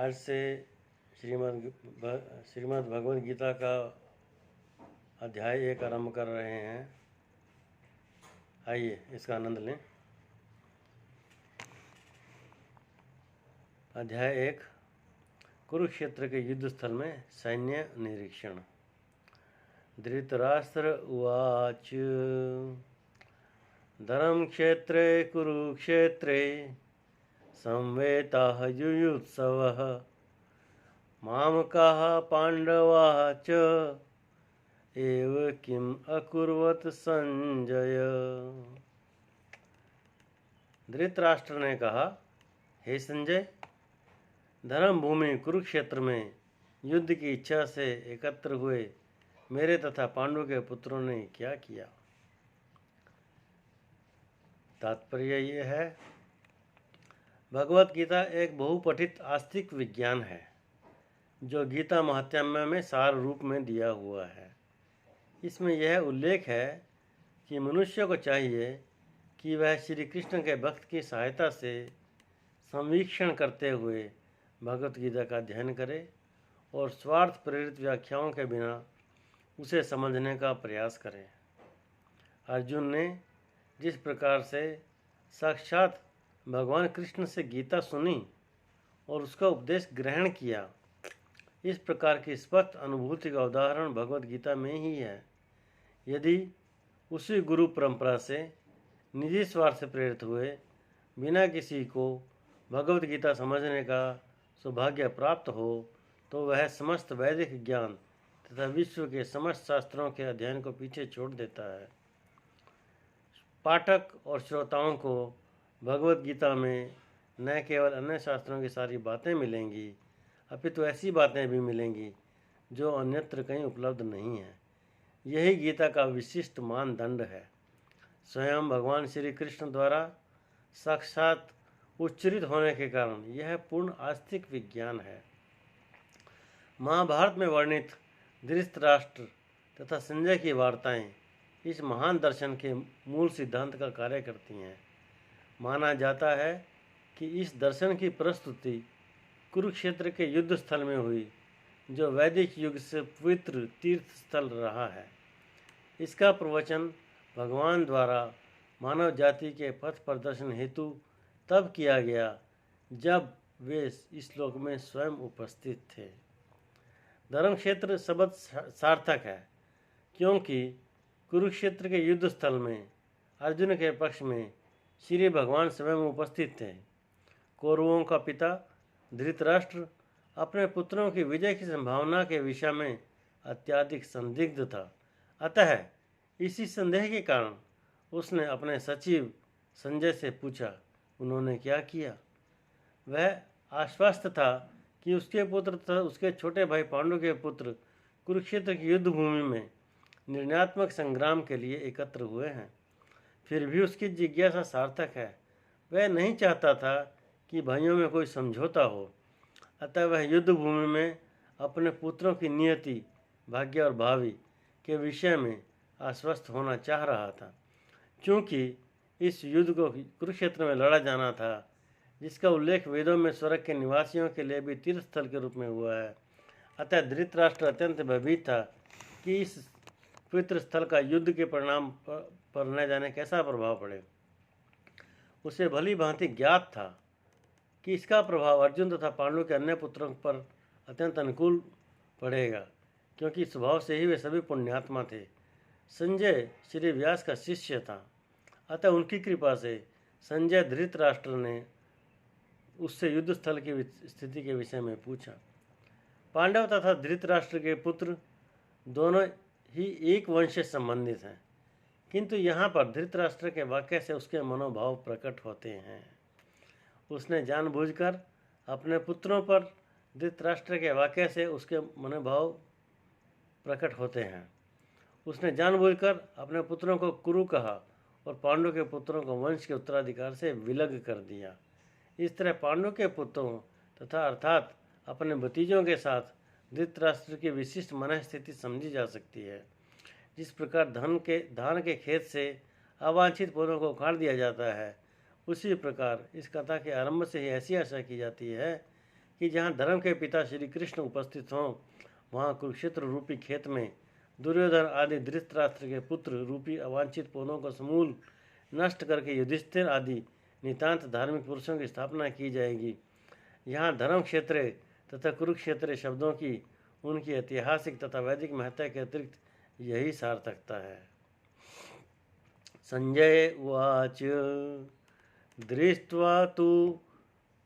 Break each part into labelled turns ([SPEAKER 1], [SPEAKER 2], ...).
[SPEAKER 1] आज से श्रीमद् भगवद गीता का अध्याय 1 आरंभ कर रहे हैं। आइए इसका आनंद लें। अध्याय 1 कुरुक्षेत्र के युद्ध स्थल में सैन्य निरीक्षण। धृतराष्ट्र उवाच धर्मक्षेत्रे कुरुक्षेत्रे संवेताः युयुत्सवः मामकाः पांडवाः च एव किम अकुर्वत संजय। धृतराष्ट्र ने कहा, हे संजय, धर्म भूमि कुरुक्षेत्र में युद्ध की इच्छा से एकत्र हुए मेरे तथा पांडु के पुत्रों ने क्या किया। तात्पर्य ये है, भगवत गीता एक बहुपठित आस्तिक विज्ञान है जो गीता महात्म्य में सार रूप में दिया हुआ है। इसमें यह उल्लेख है कि मनुष्य को चाहिए कि वह श्री कृष्ण के भक्त की सहायता से संवीक्षण करते हुए भगवत गीता का अध्ययन करे और स्वार्थ प्रेरित व्याख्याओं के बिना उसे समझने का प्रयास करे। अर्जुन ने जिस प्रकार से साक्षात भगवान कृष्ण से गीता सुनी और उसका उपदेश ग्रहण किया, इस प्रकार की स्पष्ट अनुभूति का उदाहरण भगवत गीता में ही है। यदि उसी गुरु परंपरा से निजी स्वार्थ से प्रेरित हुए बिना किसी को भगवत गीता समझने का सौभाग्य प्राप्त हो तो वह समस्त वैदिक ज्ञान तथा विश्व के समस्त शास्त्रों के अध्ययन को पीछे छोड़ देता है। पाठक और श्रोताओं को भगवत गीता में न केवल अन्य शास्त्रों की सारी बातें मिलेंगी, अपितु ऐसी बातें भी मिलेंगी जो अन्यत्र कहीं उपलब्ध नहीं है। यही गीता का विशिष्ट मानदंड है। स्वयं भगवान श्री कृष्ण द्वारा साक्षात उच्चरित होने के कारण यह पूर्ण आस्तिक विज्ञान है। महाभारत में वर्णित धृतराष्ट्र तथा संजय की वार्ताएं इस महान दर्शन के मूल सिद्धांत का कार्य करती हैं। माना जाता है कि इस दर्शन की प्रस्तुति कुरुक्षेत्र के युद्ध स्थल में हुई, जो वैदिक युग से पवित्र तीर्थ स्थल रहा है। इसका प्रवचन भगवान द्वारा मानव जाति के पथ प्रदर्शन हेतु तब किया गया जब वे इस लोक में स्वयं उपस्थित थे। धर्मक्षेत्र शब्द सार्थक है क्योंकि कुरुक्षेत्र के युद्ध स्थल में अर्जुन के पक्ष में श्री भगवान स्वयं उपस्थित थे। कौरवों का पिता धृतराष्ट्र अपने पुत्रों की विजय की संभावना के विषय में अत्यधिक संदिग्ध था। अतः इसी संदेह के कारण उसने अपने सचिव संजय से पूछा, उन्होंने क्या किया। वह आश्वस्त था कि उसके पुत्र तथा उसके छोटे भाई पांडु के पुत्र कुरुक्षेत्र की युद्ध भूमि में निर्णयात्मक संग्राम के लिए एकत्र हुए हैं। फिर भी उसकी जिज्ञासा सार्थक है। वह नहीं चाहता था कि भाइयों में कोई समझौता हो, अतः वह युद्ध भूमि में अपने पुत्रों की नियति, भाग्य और भावी के विषय में आश्वस्त होना चाह रहा था। क्योंकि इस युद्ध को कुरुक्षेत्र में लड़ा जाना था, जिसका उल्लेख वेदों में स्वर्ग के निवासियों के लिए भी तीर्थ स्थल के रूप में हुआ है। अतः धृतराष्ट्र अत्यंत भयभीत था कि इस पवित्र स्थल का युद्ध के परिणाम पर न जाने कैसा प्रभाव पड़े। उसे भली भांति ज्ञात था कि इसका प्रभाव अर्जुन तथा पांडु के अन्य पुत्रों पर अत्यंत अनुकूल पड़ेगा, क्योंकि स्वभाव से ही वे सभी पुण्यात्मा थे। संजय श्री व्यास का शिष्य था, अतः उनकी कृपा से संजय धृतराष्ट्र ने उससे युद्ध स्थल की स्थिति के विषय में पूछा। पांडव तथा धृतराष्ट्र के पुत्र दोनों ही एक वंश से संबंधित हैं, किंतु यहाँ पर धृतराष्ट्र के वाक्य से उसके मनोभाव प्रकट होते हैं। उसने जानबूझकर अपने पुत्रों पर धृतराष्ट्र के वाक्य से उसके मनोभाव प्रकट होते हैं। उसने जानबूझकर अपने पुत्रों को कुरु कहा और पांडु के पुत्रों को वंश के उत्तराधिकार से विलग कर दिया। इस तरह पांडु के पुत्रों तथा अर्थात अपने भतीजों के साथ धृतराष्ट्र की विशिष्ट मन स्थिति समझी जा सकती है। जिस प्रकार धान के खेत से अवांछित पौधों को उखाड़ दिया जाता है, उसी प्रकार इस कथा के आरंभ से ही ऐसी आशा की जाती है कि जहाँ धर्म के पिता श्री कृष्ण उपस्थित हों, वहाँ कुरुक्षेत्र रूपी खेत में दुर्योधन आदि धृतराष्ट्र के पुत्र रूपी अवांछित पौधों को समूल नष्ट करके युधिष्ठिर आदि नितांत धार्मिक पुरुषों की स्थापना की जाएगी। यहाँ धर्म क्षेत्र तथा कुरुक्षेत्र शब्दों की उनकी ऐतिहासिक तथा वैदिक महत्ता के अतिरिक्त यही सार्थकता है। संजय उवाच दृष्ट्वा तु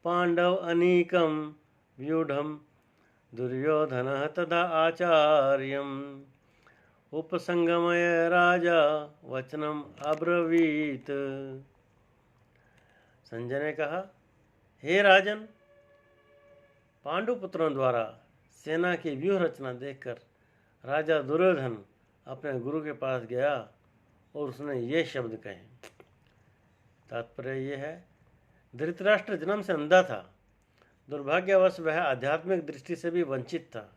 [SPEAKER 1] पांडव अनीकं व्यूढ़ं दुर्योधनः तदा आचार्यम् उपसंगमय राजा वचनम अब्रवीत। संजय ने कहा, हे राजन, पांडुपुत्रों द्वारा सेना की व्यूह रचना देखकर राजा दुर्योधन अपने गुरु के पास गया और उसने ये शब्द कहे। तात्पर्य यह है, धृतराष्ट्र जन्म से अंधा था। दुर्भाग्यवश वह आध्यात्मिक दृष्टि से भी वंचित था।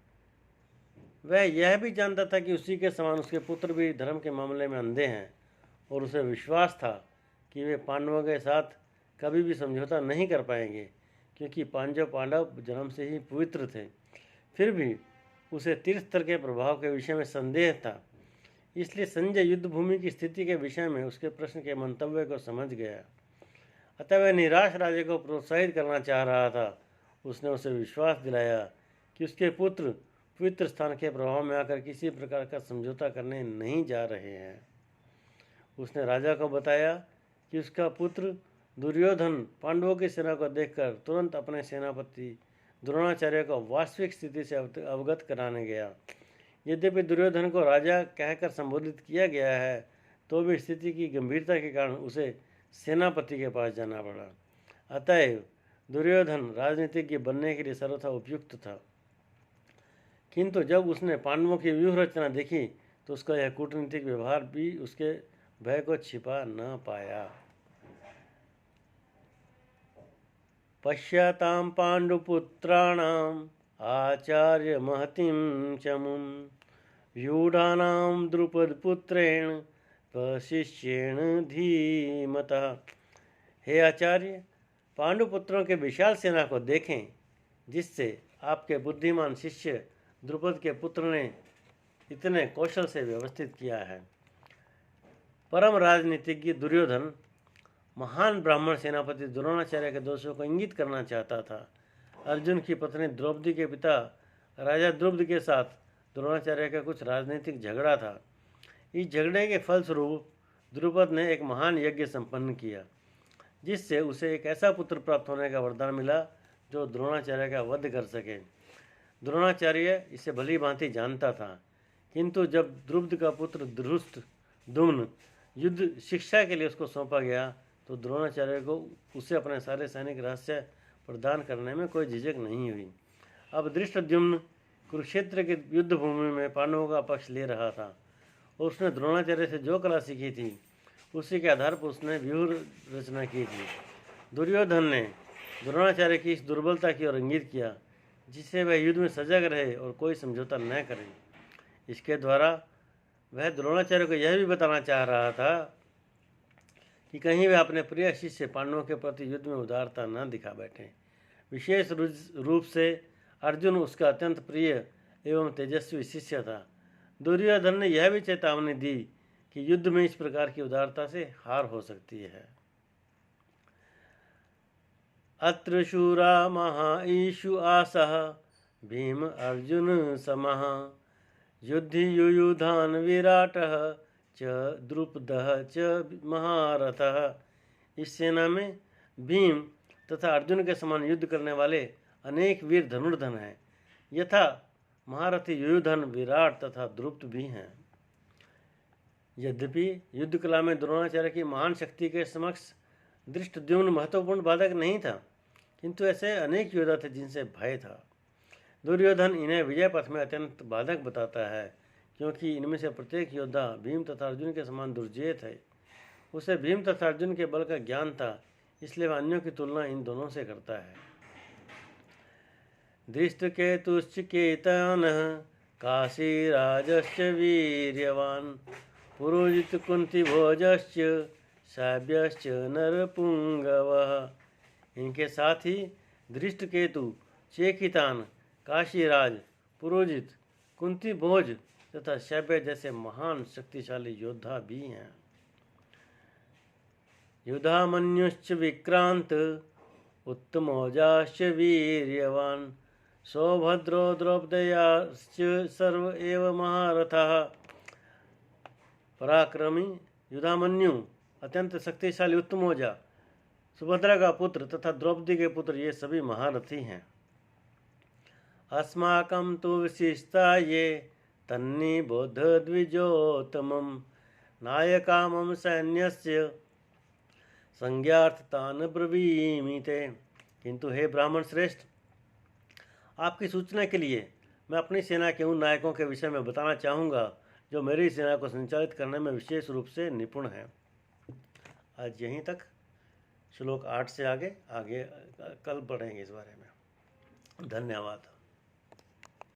[SPEAKER 1] वह यह भी जानता था कि उसी के समान उसके पुत्र भी धर्म के मामले में अंधे हैं और उसे विश्वास था कि वे पांडवों के साथ कभी भी समझौता नहीं कर पाएंगे, क्योंकि पांडव जन्म से ही पवित्र थे। फिर भी उसे तीर्थस्तर के प्रभाव के विषय में संदेह था। इसलिए संजय युद्ध भूमि की स्थिति के विषय में उसके प्रश्न के मंतव्य को समझ गया। अतः वह निराश राजा को प्रोत्साहित करना चाह रहा था। उसने उसे विश्वास दिलाया कि उसके पुत्र पवित्र स्थान के प्रभाव में आकर किसी प्रकार का समझौता करने नहीं जा रहे हैं। उसने राजा को बताया कि उसका पुत्र दुर्योधन पांडवों की सेना को देखकर तुरंत अपने सेनापति द्रोणाचार्य को वास्तविक स्थिति से अवगत कराने गया। यद्यपि दुर्योधन को राजा कहकर संबोधित किया गया है, तो भी स्थिति की गंभीरता के कारण उसे सेनापति के पास जाना पड़ा। अतएव दुर्योधन राजनीतिज्ञ बनने के लिए सर्वथा उपयुक्त था। किंतु जब उसने पांडवों की व्यूह रचना देखी तो उसका यह कूटनीतिक व्यवहार भी उसके भय को छिपा न पाया। पश्यतां पांडुपुत्राणाम् आचार्य महतीं चमुं व्यूढ़ानां द्रुपदपुत्रेण प्रशिष्येण धीमतः। हे आचार्य, पांडुपुत्रों के विशाल सेना को देखें, जिससे आपके बुद्धिमान शिष्य द्रुपद के पुत्र ने इतने कौशल से व्यवस्थित किया है। परम राजनीतिज्ञ दुर्योधन महान ब्राह्मण सेनापति द्रोणाचार्य के दोषों को इंगित करना चाहता था। अर्जुन की पत्नी द्रौपदी के पिता राजा द्रुपद के साथ द्रोणाचार्य का कुछ राजनीतिक झगड़ा था। इस झगड़े के फलस्वरूप द्रुपद ने एक महान यज्ञ संपन्न किया, जिससे उसे एक ऐसा पुत्र प्राप्त होने का वरदान मिला जो द्रोणाचार्य का वध कर सके। द्रोणाचार्य इसे भली भांति जानता था, किंतु जब द्रुपद का पुत्र धृष्टद्युम्न युद्ध शिक्षा के लिए उसको सौंपा गया तो द्रोणाचार्य को उसे अपने सारे सैनिक रहस्य प्रदान करने में कोई झिझक नहीं हुई। अब धृष्टद्युम्न कुरुक्षेत्र के युद्ध भूमि में पांडवों का पक्ष ले रहा था और उसने द्रोणाचार्य से जो कला सीखी थी उसी के आधार पर उसने व्यूह रचना की थी। दुर्योधन ने द्रोणाचार्य की इस दुर्बलता की ओर इंगित किया, जिससे वह युद्ध में सजग रहे और कोई समझौता न करे। इसके द्वारा वह द्रोणाचार्य को यह भी बताना चाह रहा था कि कहीं वह अपने प्रिय शिष्य पांडवों के प्रति युद्ध में उदारता न दिखा बैठे। विशेष रूप से अर्जुन उसका अत्यंत प्रिय एवं तेजस्वी शिष्य था। दुर्योधन ने यह भी चेतावनी दी कि युद्ध में इस प्रकार की उदारता से हार हो सकती है। अत्र शूरा महाईशु आसः भीम अर्जुन समः युद्धि युयुधान विराटः च द्रुपदः च महारथः। इस सेना में भीम तथा अर्जुन के समान युद्ध करने वाले अनेक वीर धनुर्धन हैं, यथा महारथी युयुधन, विराट तथा द्रुपद भी हैं। यद्यपि युद्ध कला में द्रोणाचार्य की महान शक्ति के समक्ष धृष्टद्युम्न महत्वपूर्ण बाधक नहीं था, किंतु ऐसे अनेक योद्धा थे जिनसे भय था। दुर्योधन इन्हें विजय पथ में अत्यंत बाधक बताता है, क्योंकि इनमें से प्रत्येक योद्धा भीम तथा अर्जुन के समान दुर्जेय थे। उसे भीम तथा अर्जुन के बल का ज्ञान था, इसलिए वह अन्यों की तुलना इन दोनों से करता है। धृष्टकेतुश्च केतनः काशीराजश्च वीर्यवान् पुरोजित कुंतीभोजश्च साव्यश्च नरपुंगवः। इनके साथ ही धृष्टकेतु चेकितान, काशीराज, पुरोहित, कुंती भोज तथा शैब्य जैसे महान शक्तिशाली योद्धा भी हैं। युधामन्युश्च विक्रांत उत्तमौजाश्च वीर्यवान सौभद्रो द्रौपदयाश्च सर्व एव महारथः। पराक्रमी युधामन्यु, अत्यंत शक्तिशाली उत्तमौजा, सुभद्रा का पुत्र तथा द्रौपदी के पुत्र, ये सभी महारथी हैं। अस्माकं तु विशिष्टा ये तन्निबोध द्विजोत्तमं नायका मम सैन्यस्य संज्ञार्थतान ब्रवीमि ते। किंतु हे ब्राह्मण श्रेष्ठ, आपकी सूचना के लिए मैं अपनी सेना के उन नायकों के विषय में बताना चाहूँगा जो मेरी सेना को संचालित करने में विशेष रूप से निपुण हैं। आज यहीं तक, श्लोक 8 से आगे कल पढ़ेंगे इस बारे में। धन्यवाद।